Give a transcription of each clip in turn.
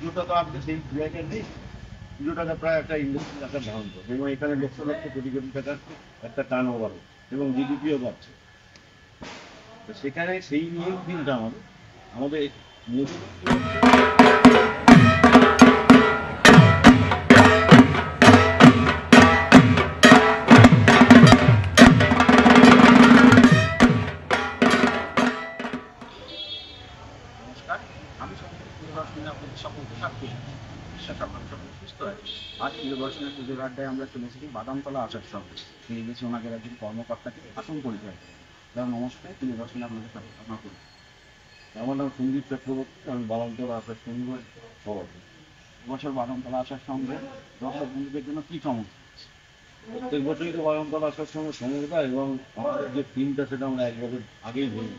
পুজোটা তো আর সেই জায়গায় নেই। পুজোটাকে প্রায় একটা ইন্ডাস্ট্রির আকার ধারণ করে এবং এখানে লক্ষ লক্ষ কোটি কোটি টাকার একটা টার্ন ওভার এবং জিডিপিও বাড়ছে। তো সেখানে সেই নিয়েই দিনটা আমাদের আমাদের নমস্কার, আমি পরিদর্শনে আপনাদের সকলকে স্বাগত জানাই। বিশ্বাস আপনারা সকলে সুস্থ আছে। আজ পরিদর্শনের পুজোর আড্ডায় আমরা চলে এসেছি বাদামতলা আসার সঙ্গে পেয়ে গেছি ওনাদের একজন কর্মকর্তাকে আসন পরিচয়। তার নমস্কার, পরিদর্শনে আপনাদের স্বাগত আপনার করি। আমার নাম সঞ্জীব চক্রবর্তী, আমি বাদামতলা আসার সঙ্গে সভাপতি। এবছর বাদামতলা আসার সঙ্গে দর্শক বন্ধুদের জন্য কী চমৎকার? প্রত্যেক বছরই তো বাদামতলা আসার সঙ্গে সমঝোতা এবং আমাদের যে থিমটা সেটা আমরা এক বছর আগেই ধরি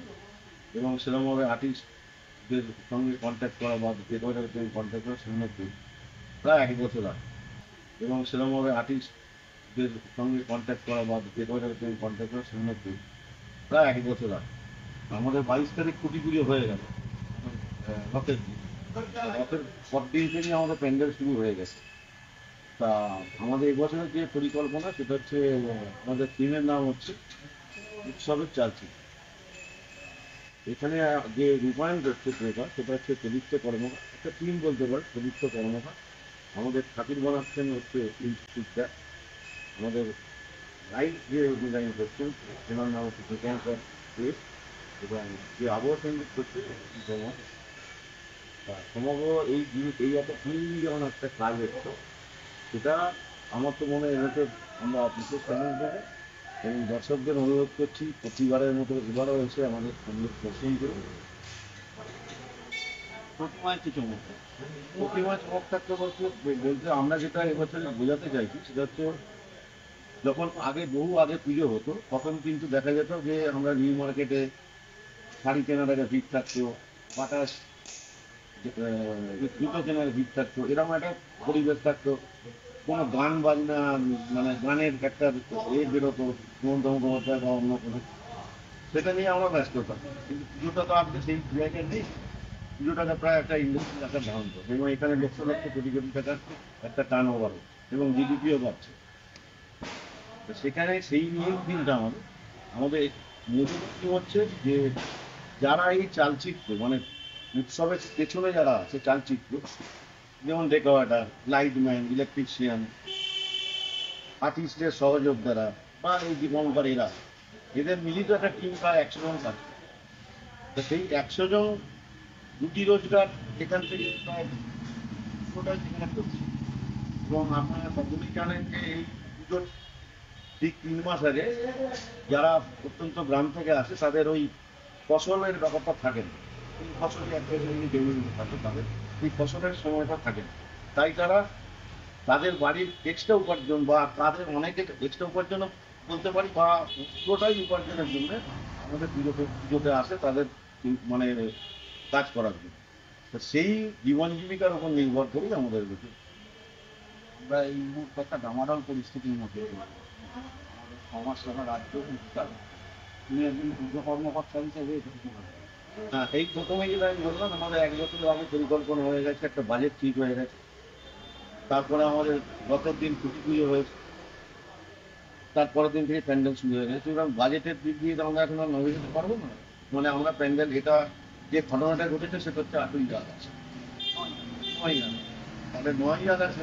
এবং সেরকমভাবে আর্টিস্টদের সঙ্গে কন্ট্যাক্ট করা বা ডেকোরেটরের সঙ্গে কন্ট্যাক্ট করা সেগুলো করি প্রায় 1 বছর আগে এবং সেরকমভাবে আর্টিস্টদের সঙ্গে কন্ট্যাক্ট করা বা ডেকোরেটরের সঙ্গে কন্ট্যাক্ট করা সেগুলো করি প্রায় 1 বছর আগে। আমাদের 22 তারিখ কোটি পুজো হয়ে গেল, রথের দিন। রথের পরদিন থেকে আমাদের প্যান্ডেল শুরু হয়ে গেছে। তা আমাদের এবছরের যে পরিকল্পনা সেটা হচ্ছে আমাদের থিমের নাম হচ্ছে উৎসবের চালচিত্র। এখানে যে রূপায়ণ করছে সেটা হচ্ছে চরিত্র কর্মকার, একটা টিম বলতে পারে চরিত্র কর্মকার। আমাদের ঠাকুর বানাচ্ছেন হচ্ছে ইনস্টিটিউটটা, আমাদের লাইট যে ডিজাইন করছেন সেনার নাম হচ্ছে ক্যান্সার এবং যে আবহাওয়া সঙ্গীত করছে সমগ্র এই একটা ফিল্ম যেমন একটা কাজ হচ্ছে সেটা আমার তো মনে হয় এটাতে আমরা বিশেষ চ্যালেঞ্জ দেবো এবং দর্শকদের অনুরোধ করছি প্রতিবারের মতো এবারও এসে আমাদের সঙ্গে দর্শন করুন। প্রতিমায় কি চমৎকার, প্রতিমায় চমৎকারটা বলতে আমরা যেটা এবছর বোঝাতে চাইছি সেটা হচ্ছে যখন বহু আগে পুজো হতো তখন কিন্তু দেখা যেত যে আমরা নিউ মার্কেটে শাড়ি কেনার একটা ভিড় থাকতো, বাটাস জুতো কেনার ভিড় থাকতো, এরকম একটা পরিবেশ থাকতো। কোনো গান বাজনা মানে গানের একটা বেরোতো সুমন্ত মুখোপাধ্যায় বা অন্য কোনো, সেটা নিয়ে আমরা ব্যস্ত হতাম। কিন্তু পুজোটা তো আর সেই জায়গায় নেই। পুজোটাকে প্রায় একটা ইন্ডাস্ট্রির আকার ধারণ করে এবং এখানে লক্ষ লক্ষ কোটি কোটি টাকার একটা টার্ন ওভার এবং জিডিপিও বাড়ছে। তো সেখানে সেই নিয়েই দিনটা আমাদের মোটামুটি হচ্ছে যে যারা এই চালচিত্র মানে উৎসবের পেছনে যারা আছে চালচিত্র, যেমন ডেকোরেটর, লাইটম্যান, ইলেকট্রিশিয়ান, আর্টিস্টের সহযোগ দ্বারা বা এই দীপঙ্কর এদের মিলিত একটা টিম প্রায় 100 জন থাকে। তো সেই 100 জন রুটি রোজগার এখান থেকে প্রায় পুরোটাই সেখানে করছে এবং আপনারা সকলেই জানেন যে এই পুজোর ঠিক 3 মাস আগে যারা অত্যন্ত গ্রাম থেকে আসে তাদের ওই ফসলের ব্যাপারটা থাকে না। এই ফসলই একটা জমি থাকে তাদের, এই ফসলের সময়টা থাকে না। তাই তারা তাদের বাড়ির এক্সট্রা উপার্জন বা তাদের অনেকে এক্সট্রা উপার্জন বলতে পারি বা পুরোটাই উপার্জনের জন্য আমাদের পুজোতে আসে তাদের মানে কাজ করার জন্য। তো সেই জীবন জীবিকার উপর নির্ভর করেই আমাদের বেশি আমরা এই মুহূর্তে একটা ডামাডোল পরিস্থিতির মধ্যে আমাদের সমাজ সেবা রাজ্য উত্তাল। তুমি একজন পুজো কর্মকর্তা হিসেবে হ্যাঁ, এই প্রথমে যেটা আমি বললাম আমাদের 1 বছর আগে পরিকল্পনা হয়ে গেছে, একটা বাজেট ঠিক হয়ে গেছে। তারপরে আমাদের রথের দিন ছুটি পুজো হয়েছে, তারপরের দিন থেকে প্যান্ডেল শুরু হয়ে গেছে। সুতরাং বাজেটের দিক দিয়ে তো আমরা এখন আর নজর দিতে পারবো না। মানে আমরা প্যান্ডেল এটা যে ঘটনাটা ঘটেছে সেটা হচ্ছে 8ই আগস্ট, 9ই আগস্ট, তাহলে 9ই আগস্ট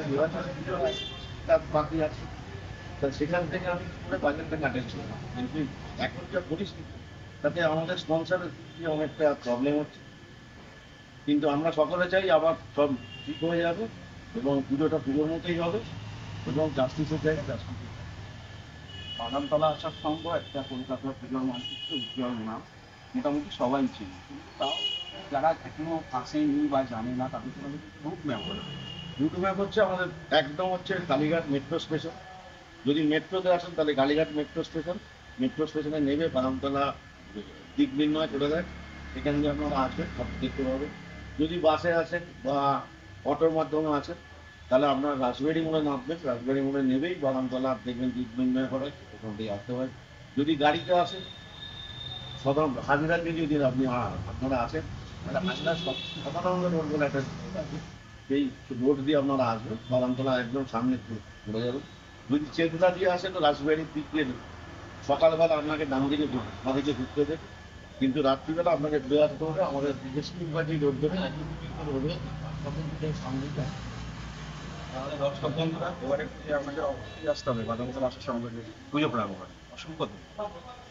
তার বাকি আছে। তা সেখান থেকে আমি পুরো বাজেটটা কাটাচ্ছি, কিন্তু এখন যা পরিস্থিতি তাতে আমাদের স্পন্সারের দিয়ে অনেকটা প্রবলেম হচ্ছে। কিন্তু আমরা সকলে চাই আবার সব ঠিক হয়ে যাবে এবং পুজোটা পুজোর মতোই হবে এবং জাস্টিসের জায়গায় জাস্টিস। বাদামতলা আসার সঙ্গে একটা কলকাতার পুজোর মানচিত্র উজ্জ্বল নাম মোটামুটি সবাই চিনি, কিন্তু তাও যারা এখনো আসেনি বা জানে না তাদের জন্য রুট ম্যাপ হলো। রুট ম্যাপ হচ্ছে আমাদের একদম হচ্ছে কালীঘাট মেট্রো স্টেশন। যদি মেট্রোতে আসেন তাহলে কালীঘাট মেট্রো স্টেশন, মেট্রো স্টেশনে নেবে বাদামতলা দিক নির্ণয় করে দেয়, সেখান দিয়ে আপনারা আসবেন সব দেখতে পাবেন। যদি বাসে আসেন বা অটোর মাধ্যমে আসেন তাহলে আপনার রাসবেরি মোড়ে নামবেন, রাসবেরি মোড়ে নেবেই বাদামতলা দেখবেন দিক নির্ণয় করে ওখান থেকে আসতে হয়। যদি গাড়িতে আসেন সাধারণ হাজিরা দিয়ে যদি আপনারা আসেন তাহলে হাজিরা সাধারণ রোড বলে একটা আছে, সেই রোড দিয়ে আপনারা আসবেন, বাদামতলা একদম সামনে পড়ে যাবেন। যদি চেতনা দিয়ে আসেন তো রাসবিহারির দিক দিয়ে সকালবেলা আপনাকে ডান দিকে বাঁদিকে ঢুকতে দেবে, কিন্তু রাত্রিবেলা আপনাকে ঘুরে আসতে হবে আমাদের বিদেশি বাজি রোড ধরে রোডে সামনে। তাহলে দর্শক বন্ধুরা এবারে আপনাদের অবশ্যই আসতে হবে বাদামতলা আসার সঙ্গে পুজো প্রাঙ্গণে। অসংখ্য ধন্যবাদ।